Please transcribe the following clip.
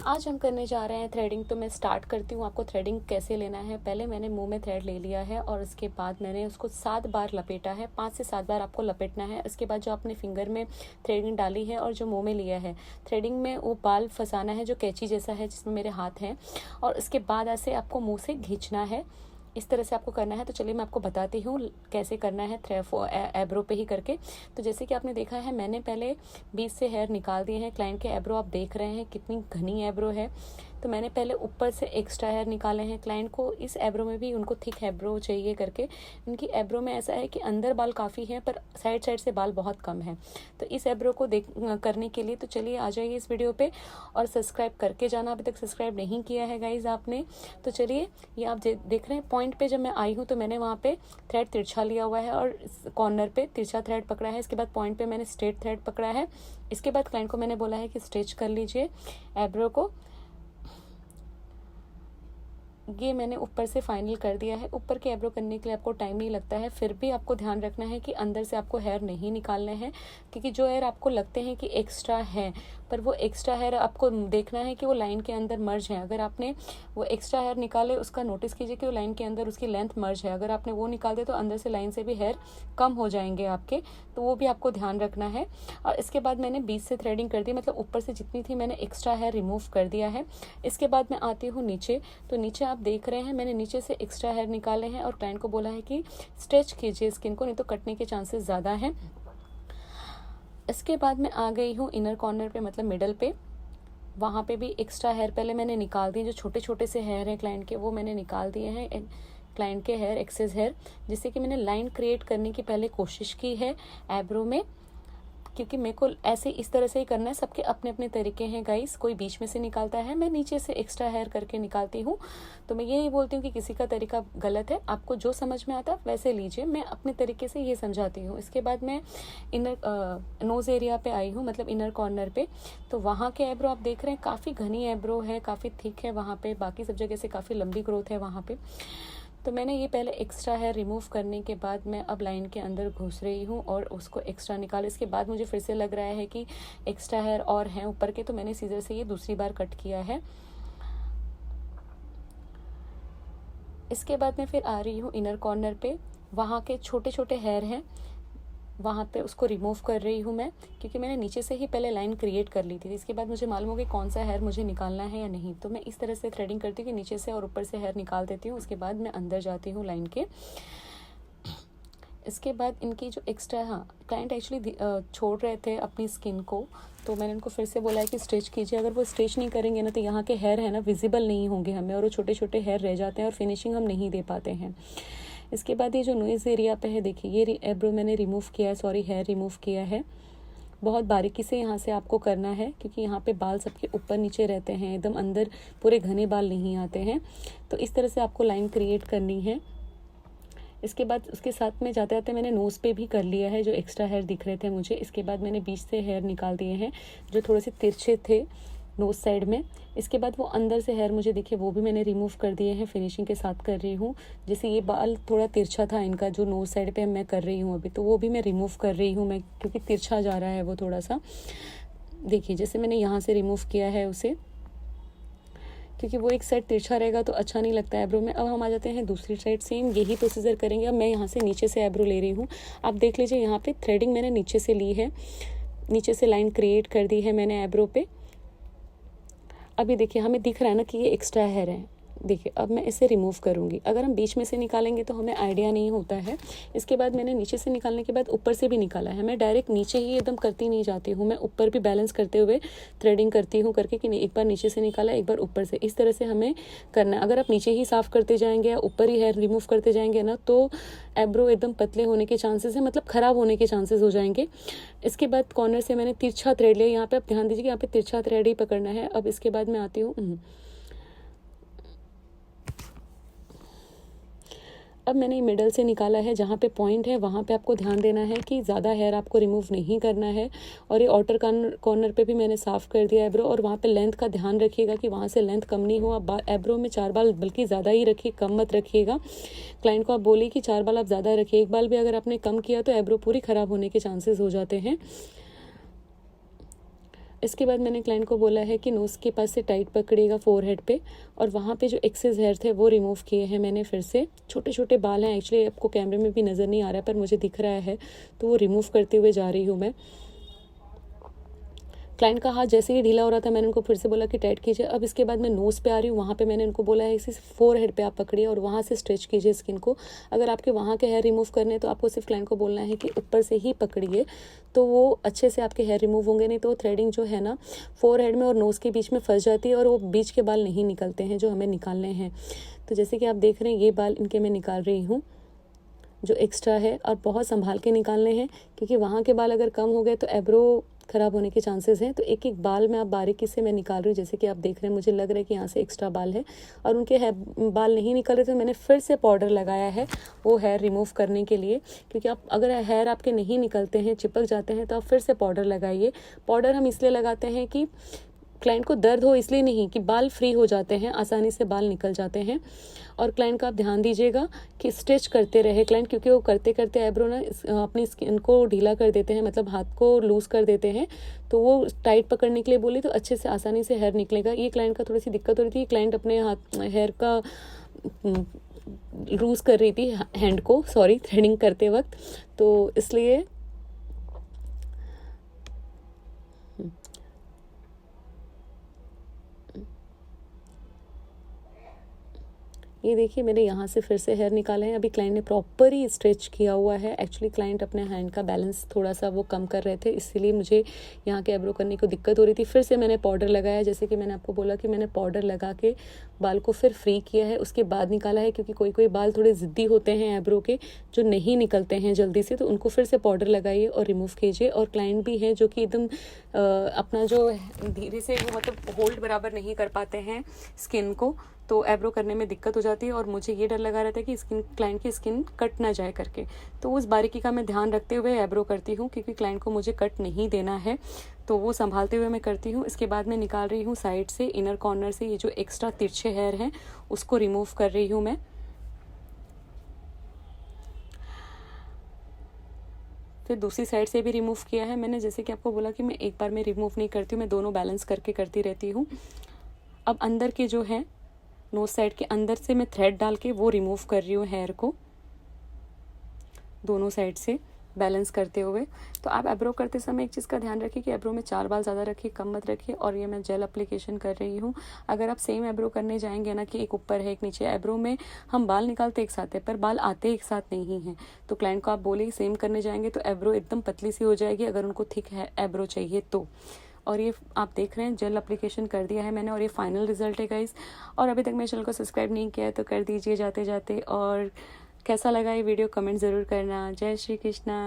आज हम करने जा रहे हैं थ्रेडिंग। तो मैं स्टार्ट करती हूँ आपको थ्रेडिंग कैसे लेना है। पहले मैंने मुंह में थ्रेड ले लिया है और उसके बाद मैंने उसको 7 बार लपेटा है। 5 से 7 बार आपको लपेटना है। उसके बाद जो आपने फिंगर में थ्रेडिंग डाली है और जो मुंह में लिया है थ्रेडिंग में, वो बाल फंसाना है जो कैंची जैसा है जिसमें मेरे हाथ हैं, और उसके बाद ऐसे आपको मुँह से खींचना है। इस तरह से आपको करना है। तो चलिए मैं आपको बताती हूँ कैसे करना है एब्रो पे ही करके। तो जैसे कि आपने देखा है, मैंने पहले 20 से हेयर निकाल दिए हैं। क्लाइंट के एब्रो आप देख रहे हैं कितनी घनी एब्रो है। तो मैंने पहले ऊपर से एक्स्ट्रा हेयर निकाले हैं। क्लाइंट को इस एब्रो में भी उनको थिक एब्रो चाहिए करके, इनकी एब्रो में ऐसा है कि अंदर बाल काफ़ी हैं पर साइड साइड से बाल बहुत कम हैं। तो इस एब्रो को करने के लिए तो चलिए आ जाइए इस वीडियो पे और सब्सक्राइब करके जाना। अभी तक सब्सक्राइब नहीं किया है गाइज आपने। तो चलिए, ये आप देख रहे हैं पॉइंट पे जब मैं आई हूँ तो मैंने वहाँ पे थ्रेड तिरछा लिया हुआ है और कॉर्नर पे तिरछा थ्रेड पकड़ा है। इसके बाद पॉइंट पे मैंने स्ट्रेट थ्रेड पकड़ा है। इसके बाद क्लाइंट को मैंने बोला है कि स्टिच कर लीजिए एब्रो को। ये मैंने ऊपर से फाइनल कर दिया है। ऊपर के एब्रो करने के लिए आपको टाइम नहीं लगता है, फिर भी आपको ध्यान रखना है कि अंदर से आपको हेयर नहीं निकालने हैं, क्योंकि जो हेयर आपको लगते हैं कि एक्स्ट्रा है, पर वो एक्स्ट्रा हेयर आपको देखना है कि वो लाइन के अंदर मर्ज है। अगर आपने वो एक्स्ट्रा हेयर निकाले उसका नोटिस कीजिए कि वो लाइन के अंदर उसकी लेंथ मर्ज है। अगर आपने वो निकाल दे तो अंदर से लाइन से भी हेयर कम हो जाएंगे आपके, तो वो भी आपको ध्यान रखना है। और इसके बाद मैंने 20 से थ्रेडिंग कर दी, मतलब ऊपर से जितनी थी मैंने एक्स्ट्रा हेयर रिमूव कर दिया है। इसके बाद मैं आती हूँ नीचे। तो नीचे आप देख रहे हैं मैंने नीचे से एक्स्ट्रा हेयर निकाले हैं और क्लाइंट को बोला है कि स्ट्रेच कीजिए स्किन को, नहीं तो कटने के चांसेस ज़्यादा हैं। इसके बाद मैं आ गई हूँ इनर कॉर्नर पे, मतलब मिडल पे। वहाँ पे भी एक्स्ट्रा हेयर पहले मैंने निकाल दिए। जो छोटे छोटे से हेयर हैं क्लाइंट के, वो मैंने निकाल दिए हैं, क्लाइंट के हेयर, एक्सेस हेयर, जिससे कि मैंने लाइन क्रिएट करने की पहले कोशिश की है एब्रो में, क्योंकि मेरे को ऐसे इस तरह से ही करना है। सबके अपने अपने तरीके हैं गाइस, कोई बीच में से निकालता है, मैं नीचे से एक्स्ट्रा हेयर करके निकालती हूँ। तो मैं ये नहीं बोलती हूँ कि किसी का तरीका गलत है, आपको जो समझ में आता है वैसे लीजिए, मैं अपने तरीके से ये समझाती हूँ। इसके बाद मैं इनर नोज़ एरिया पे आई हूँ, मतलब इनर कॉर्नर पे। तो वहाँ के एब्रो आप देख रहे हैं काफ़ी घनी एब्रो है, काफ़ी थिक है वहाँ पे, बाकी सब जगह से काफ़ी लंबी ग्रोथ है वहाँ पे। तो मैंने ये पहले एक्स्ट्रा हेयर रिमूव करने के बाद मैं अब लाइन के अंदर घुस रही हूँ और उसको एक्स्ट्रा निकाल। इसके बाद मुझे फिर से लग रहा है कि एक्स्ट्रा हेयर और हैं ऊपर के, तो मैंने सीजर से ये दूसरी बार कट किया है। इसके बाद मैं फिर आ रही हूँ इनर कॉर्नर पे। वहाँ के छोटे छोटे हेयर हैं, वहाँ पे उसको रिमूव कर रही हूँ मैं, क्योंकि मैंने नीचे से ही पहले लाइन क्रिएट कर ली थी। इसके बाद मुझे मालूम हो कि कौन सा हेयर मुझे निकालना है या नहीं, तो मैं इस तरह से थ्रेडिंग करती हूँ कि नीचे से और ऊपर से हेयर निकाल देती हूँ। उसके बाद मैं अंदर जाती हूँ लाइन के। इसके बाद इनकी जो एक्स्ट्रा, हाँ, क्लाइंट एक्चुअली छोड़ रहे थे अपनी स्किन को, तो मैंने उनको फिर से बोला है कि स्ट्रेच कीजिए। अगर वो स्ट्रेच नहीं करेंगे ना तो यहाँ के हेयर है ना विजिबल नहीं होंगे हमें, और वो छोटे छोटे हेयर रह जाते हैं और फिनिशिंग हम नहीं दे पाते हैं। इसके बाद ये जो नोज़ एरिया पे है, देखिए ये एब्रो मैंने रिमूव किया है, सॉरी हेयर रिमूव किया है। बहुत बारीकी से यहाँ से आपको करना है, क्योंकि यहाँ पे बाल सबके ऊपर नीचे रहते हैं, एकदम अंदर पूरे घने बाल नहीं आते हैं। तो इस तरह से आपको लाइन क्रिएट करनी है। इसके बाद उसके साथ में जाते जाते मैंने नोज़ पे भी कर लिया है जो एक्स्ट्रा हेयर दिख रहे थे मुझे। इसके बाद मैंने बीच से हेयर निकाल दिए हैं जो थोड़े से तिरछे थे नोज़ साइड में। इसके बाद वो अंदर से हेयर मुझे दिखे, वो भी मैंने रिमूव कर दिए हैं, फिनिशिंग के साथ कर रही हूँ। जैसे ये बाल थोड़ा तिरछा था इनका, जो नोज़ साइड पे मैं कर रही हूँ अभी, तो वो भी मैं रिमूव कर रही हूँ मैं, क्योंकि तिरछा जा रहा है वो थोड़ा सा। देखिए जैसे मैंने यहाँ से रिमूव किया है उसे, क्योंकि वो एक साइड तिरछा रहेगा तो अच्छा नहीं लगता है एब्रो में। अब हम आ जाते हैं दूसरी साइड, सेम यही प्रोसीजर करेंगे। अब मैं यहाँ से नीचे से एब्रो ले रही हूँ। आप देख लीजिए यहाँ पे थ्रेडिंग मैंने नीचे से ली है, नीचे से लाइन क्रिएट कर दी है मैंने एब्रो पे। अभी देखिए हमें दिख रहा है ना कि ये एक्स्ट्रा हेयर है। देखिए अब मैं इसे रिमूव करूँगी। अगर हम बीच में से निकालेंगे तो हमें आइडिया नहीं होता है। इसके बाद मैंने नीचे से निकालने के बाद ऊपर से भी निकाला है। मैं डायरेक्ट नीचे ही एकदम करती नहीं जाती हूँ, मैं ऊपर भी बैलेंस करते हुए थ्रेडिंग करती हूँ करके, कि नहीं एक बार नीचे से निकाला एक बार ऊपर से, इस तरह से हमें करना है। अगर आप नीचे ही साफ़ करते जाएंगे या ऊपर ही हेयर रिमूव करते जाएंगे ना, तो एब्रो एकदम पतले होने के चांसेस है, मतलब ख़राब होने के चांसेस हो जाएंगे। इसके बाद कॉर्नर से मैंने तिरछा थ्रेड लिया। यहाँ पे आप ध्यान दीजिए, यहाँ पे तिरछा थ्रेड ही पकड़ना है। अब इसके बाद मैं आती हूँ, अब मैंने मिडल से निकाला है, जहाँ पे पॉइंट है वहाँ पे आपको ध्यान देना है कि ज़्यादा हेयर आपको रिमूव नहीं करना है। और ये आउटर कॉर्नर पे भी मैंने साफ़ कर दिया एब्रो, और वहाँ पे लेंथ का ध्यान रखिएगा कि वहाँ से लेंथ कम नहीं हो। आप एब्रो में 4 बाल बल्कि ज़्यादा ही रखिए, कम मत रखिएगा। क्लाइंट को आप बोलिए कि 4 बाल आप ज़्यादा रखिए। एक बाल भी अगर आपने कम किया तो एब्रो पूरी ख़राब होने के चांसेस हो जाते हैं। इसके बाद मैंने क्लाइंट को बोला है कि नोज़ के पास से टाइट पकड़िएगा फोरहेड पे, और वहाँ पे जो एक्सेस हेयर थे वो रिमूव किए हैं मैंने फिर से। छोटे छोटे बाल हैं, एक्चुअली आपको कैमरे में भी नज़र नहीं आ रहा है पर मुझे दिख रहा है, तो वो रिमूव करते हुए जा रही हूँ मैं। क्लाइंट का हाथ जैसे ही ढीला हो रहा था मैंने उनको फिर से बोला कि टाइट कीजिए। अब इसके बाद मैं नोज़ पे आ रही हूँ, वहाँ पे मैंने उनको बोला है इसी फोरहेड पे आप पकड़िए और वहाँ से स्ट्रेच कीजिए स्किन को। अगर आपके वहाँ के हेयर रिमूव करने हैं तो आपको सिर्फ क्लाइंट को बोलना है कि ऊपर से ही पकड़िए, तो वो अच्छे से आपके हेयर रिमूव होंगे। नहीं तो थ्रेडिंग जो है ना फोरहेड में और नोज़ के बीच में फंस जाती है और वो बीच के बाल नहीं निकलते हैं जो हमें निकालने हैं। तो जैसे कि आप देख रहे हैं ये बाल इनके मैं निकाल रही हूँ जो एक्स्ट्रा है, और बहुत संभाल के निकालने हैं क्योंकि वहाँ के बाल अगर कम हो गए तो एब्रो ख़राब होने के चांसेस हैं। तो एक एक बाल में आप बारीकी से मैं निकाल रही हूँ। जैसे कि आप देख रहे हैं मुझे लग रहा है कि यहाँ से एक्स्ट्रा बाल है और उनके बाल नहीं निकल रहे, तो मैंने फिर से पाउडर लगाया है वो हेयर रिमूव करने के लिए। क्योंकि आप अगर हेयर आपके नहीं निकलते हैं, चिपक जाते हैं, तो आप फिर से पाउडर लगाइए। पाउडर हम इसलिए लगाते हैं कि क्लाइंट को दर्द हो, इसलिए नहीं कि बाल फ्री हो जाते हैं, आसानी से बाल निकल जाते हैं। और क्लाइंट का आप ध्यान दीजिएगा कि स्ट्रेच करते रहे क्लाइंट, क्योंकि वो करते करते आईब्रो ना अपनी स्किन को ढीला कर देते हैं, मतलब हाथ को लूज़ कर देते हैं। तो वो टाइट पकड़ने के लिए बोली तो अच्छे से आसानी से हेयर निकलेगा। ये क्लाइंट का थोड़ी सी दिक्कत हो रही थी, क्लाइंट अपने हाथ हेयर का लूज़ कर रही थी हैंड को, सॉरी, थ्रेडिंग करते वक्त, तो इसलिए ये देखिए मैंने यहाँ से फिर से हेयर निकाले हैं। अभी क्लाइंट ने प्रॉपर ही स्ट्रेच किया हुआ है। एक्चुअली क्लाइंट अपने हैंड का बैलेंस थोड़ा सा वो कम कर रहे थे, इसीलिए मुझे यहाँ के आईब्रो करने को दिक्कत हो रही थी। फिर से मैंने पाउडर लगाया, जैसे कि मैंने आपको बोला कि मैंने पाउडर लगा के बाल को फिर फ्री किया है, उसके बाद निकाला है। क्योंकि कोई कोई बाल थोड़े ज़िद्दी होते हैं आईब्रो के, जो नहीं निकलते हैं जल्दी से, तो उनको फिर से पाउडर लगाइए और रिमूव कीजिए। और क्लाइंट भी हैं जो कि एकदम अपना जो धीरे से वो मतलब होल्ड बराबर नहीं कर पाते हैं स्किन को, तो आईब्रो करने में दिक्कत हो जाती है। और मुझे ये डर लगा रहता है कि क्लाइंट की स्किन कट ना जाए करके, तो उस बारीकी का मैं ध्यान रखते हुए आईब्रो करती हूँ, क्योंकि क्लाइंट को मुझे कट नहीं देना है, तो वो संभालते हुए मैं करती हूँ। इसके बाद मैं निकाल रही हूँ साइड से, इनर कॉर्नर से ये जो एक्स्ट्रा तिरछे हेयर हैं उसको रिमूव कर रही हूँ मैं। फिर दूसरी साइड से भी रिमूव किया है मैंने। जैसे कि आपको बोला कि मैं एक बार में रिमूव नहीं करती हूँ, मैं दोनों बैलेंस करके करती रहती हूँ। अब अंदर के जो है नोज साइड के अंदर से मैं थ्रेड डाल के वो रिमूव कर रही हूँ हेयर को, दोनों साइड से बैलेंस करते हुए। तो आप आईब्रो करते समय एक चीज़ का ध्यान रखिए कि आईब्रो में 4 बाल ज़्यादा रखिए, कम मत रखिए। और ये मैं जेल एप्लीकेशन कर रही हूँ। अगर आप सेम आईब्रो करने जाएंगे ना कि एक ऊपर है एक नीचे, आईब्रो में हम बाल निकालते एक साथ है पर बाल आते एक साथ नहीं हैं। तो क्लाइंट को आप बोले सेम करने जाएंगे तो आईब्रो एकदम पतली सी हो जाएगी, अगर उनको थिक है आईब्रो चाहिए तो। और ये आप देख रहे हैं जेल एप्लीकेशन कर दिया है मैंने, और ये फाइनल रिजल्ट है गाइस। और अभी तक मेरे चैनल को सब्सक्राइब नहीं किया है तो कर दीजिए जाते जाते। और कैसा लगा ये वीडियो कमेंट ज़रूर करना। जय श्री कृष्णा।